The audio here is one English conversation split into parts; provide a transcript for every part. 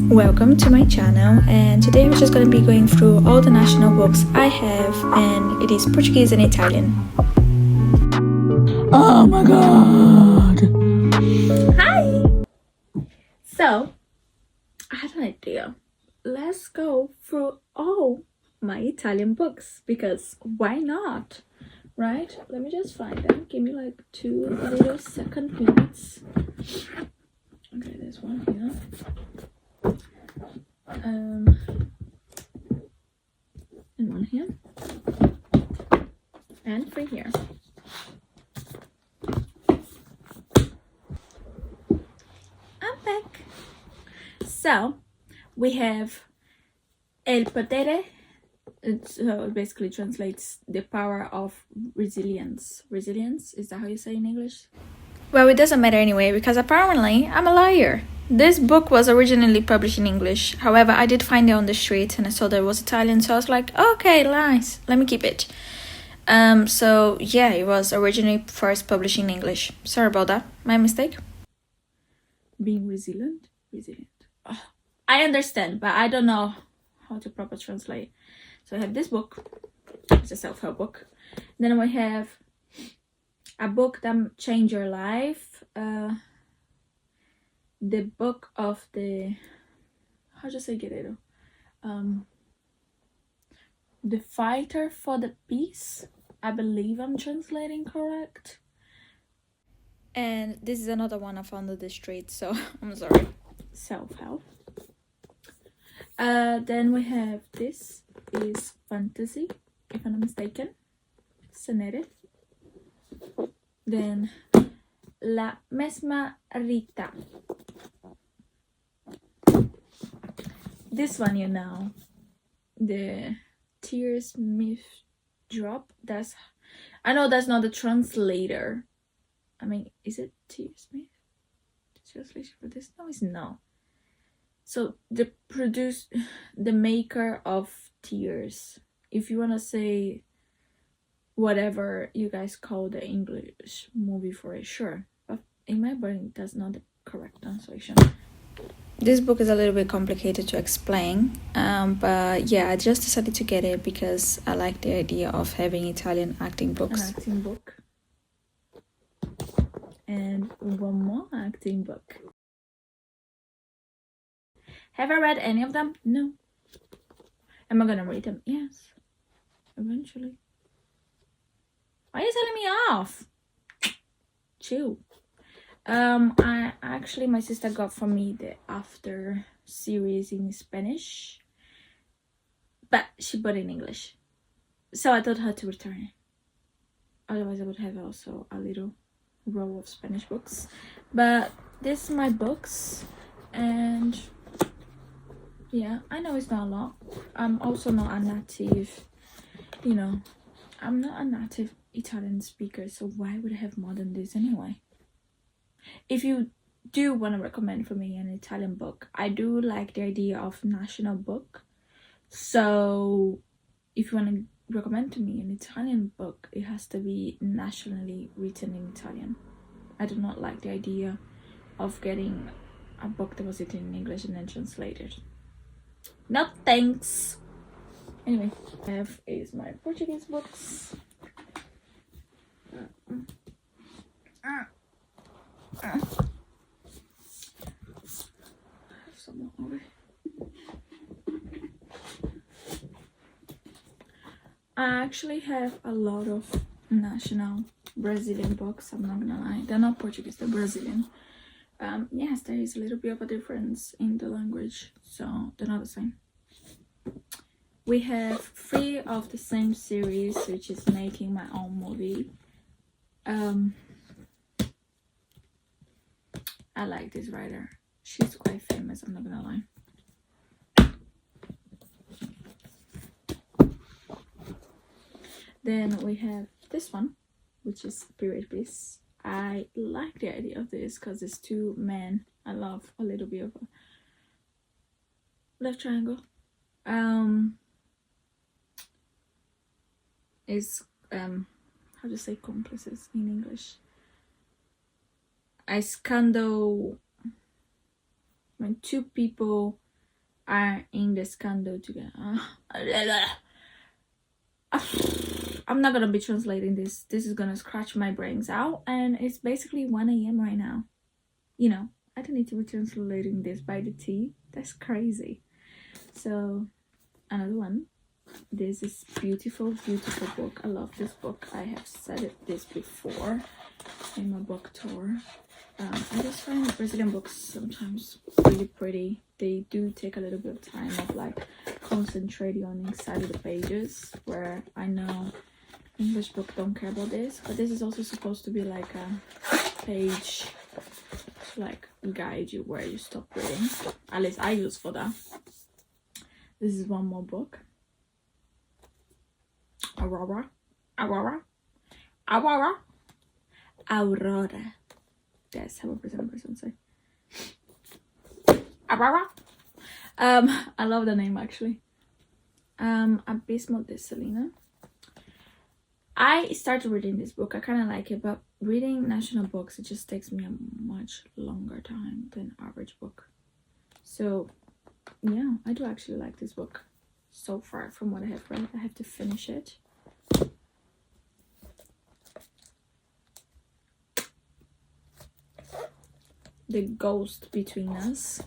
Welcome to my channel, and today I'm just going to be going through all the national books I have, and it is Portuguese and Italian. Oh my god! Hi! So, I had an idea. Let's go through all my Italian books, because why not? Right? Let me just find them. Give me like 2 little second minutes. Okay, there's one here. And one here. And 3 here. I'm back. So, we have El Potere. It basically translates the power of resilience. Resilience? Is that how you say in English? Well, it doesn't matter anyway, because apparently I'm a liar. This book was originally published in English. However, I did find it on the street and I saw that it was Italian, so I was like, okay, nice, let me keep it. So yeah, it was originally first published in English. Sorry about that, my mistake. Being resilient? Resilient. Oh, I understand, but I don't know how to properly translate. So I have this book. It's a self-help book. Then we have a book that changed your life. The book of the, how do you say guerrero? The fighter for the peace. I believe I'm translating correct. And this is another one I found on the street, so I'm sorry. Self-help. Then we have this is fantasy, if I'm not mistaken. Senere. Then La Mesma Rita. This one, you know, the Tears Myth Drop. That's, I know that's not the translator. I mean, is it Tears Myth? The translation for this? No, it's not. So the maker of Tears. If you wanna say whatever you guys call the English movie for it, sure. But in my brain, that's not the correct translation. This book is a little bit complicated to explain, but yeah, I just decided to get it because I like the idea of having Italian acting books. An acting book. And one more acting book. Have I read any of them? No. Am I gonna read them? Yes. Eventually. Why are you telling me off? Chill. My sister got for me the After series in Spanish, but she bought it in English, so I told her to return it. Otherwise I would have also a little row of Spanish books. But this is my books, and yeah, I know it's not a lot. I'm also not a native, you know, I'm not a native Italian speaker, so why would I have more than this anyway? If you do want to recommend for me an Italian book, I do like the idea of national book. So if you want to recommend to me an Italian book, it has to be nationally written in Italian. I do not like the idea of getting a book that was written in English and then translated. No thanks. Anyway, I have is my Portuguese books. I actually have a lot of national Brazilian books, I'm not gonna lie. They're not Portuguese, they're Brazilian. Yes, there is a little bit of a difference in the language, so they're not the same. We have 3 of the same series, which is Making My Own Movie. I like this writer. She's quite famous, I'm not gonna lie. Then we have this one, which is Period Piece. I like the idea of this because it's 2 men. I love a little bit of a left triangle. It's how to say cómplices in English? A scandal when 2 people are in this condo together. I'm not gonna be translating this. This is gonna scratch my brains out, and it's basically 1 a.m. right now. You know, I don't need to be translating this by the tea. That's crazy. So, another one. This is beautiful book. I love this book. I have said this before in my book tour. I just find Brazilian books sometimes really pretty. They do take a little bit of time of like concentrating on inside of the pages, where I know English book don't care about this, but this is also supposed to be like a page to like guide you where you stop reading. At least I use for that. This is one more book. Aurora. That's how a Brazilian person say. Aurora. I love the name actually. Abismo de Selena. I started reading this book. I kind of like it, but reading national books, it just takes me a much longer time than average book. So yeah, I do actually like this book so far from what I have read. I have to finish it. The Ghost Between Us.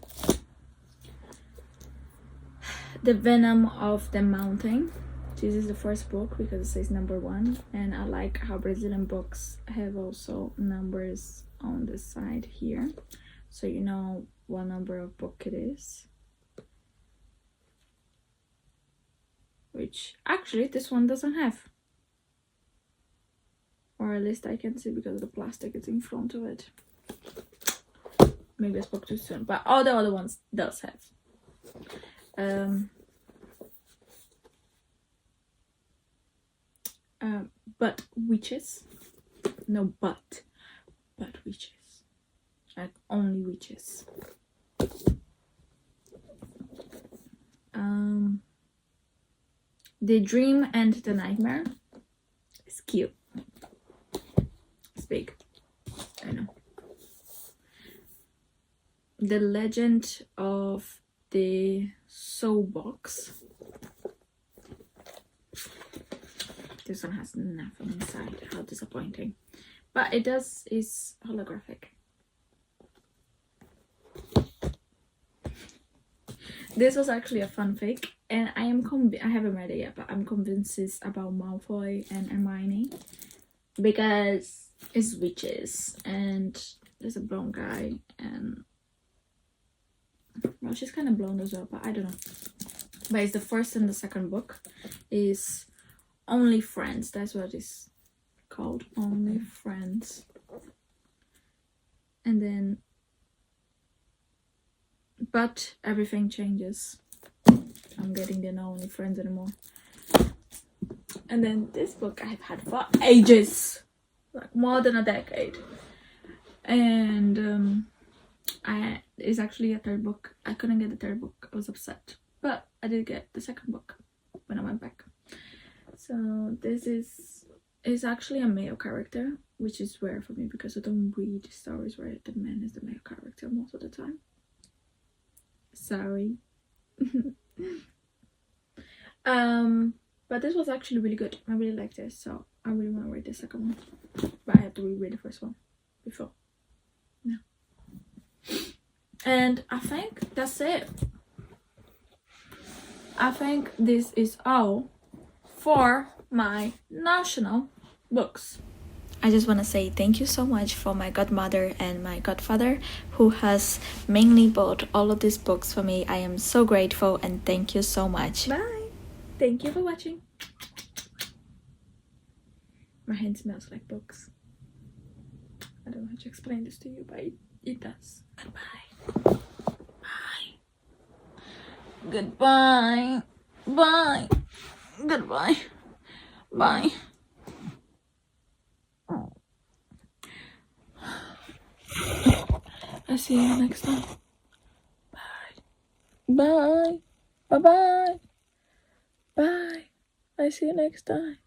The Venom of the Mountain. This is the first book because it says number 1, and I like how Brazilian books have also numbers on the side here, so you know what number of book it is. Which actually this one doesn't have, or at least I can see because the plastic is in front of it. Maybe I spoke too soon, but all the other ones does have. But witches, no, but witches, like only witches. The Dream and the Nightmare. It's cute. It's big. I know. The Legend of the Soul Box. This one has nothing inside. How disappointing. But it is holographic. This was actually a fanfic, and I haven't read it yet, but I'm convinced it's about Malfoy and Hermione because it's witches and there's a blonde guy, and well, she's kind of blonde as well, but I don't know. But it's the first and the second book is Only Friends. That's what it's called, Only Friends. And then but everything changes. I'm getting the no only friends anymore. And then this book I've had for ages, like more than a decade. And it's actually a third book. I couldn't get the third book. I was upset, but I did get the second book when I went back. So this is actually a male character, which is rare for me because I don't read stories where the man is the male character most of the time. Sorry. But this was actually really good. I really liked this, so I really want to read the second one, but I have to reread the first one before. Yeah. And I think that's it. I think this is all for my national books. I just want to say thank you so much for my godmother and my godfather who has mainly bought all of these books for me. I am so grateful and thank you so much. Bye. Thank you for watching. My hand smells like books. I don't know how to explain this to you, but it does. Goodbye. Bye. Goodbye. Bye. Goodbye. Bye. I'll see you next time. Bye. Bye. Bye-bye. Bye. I see you next time.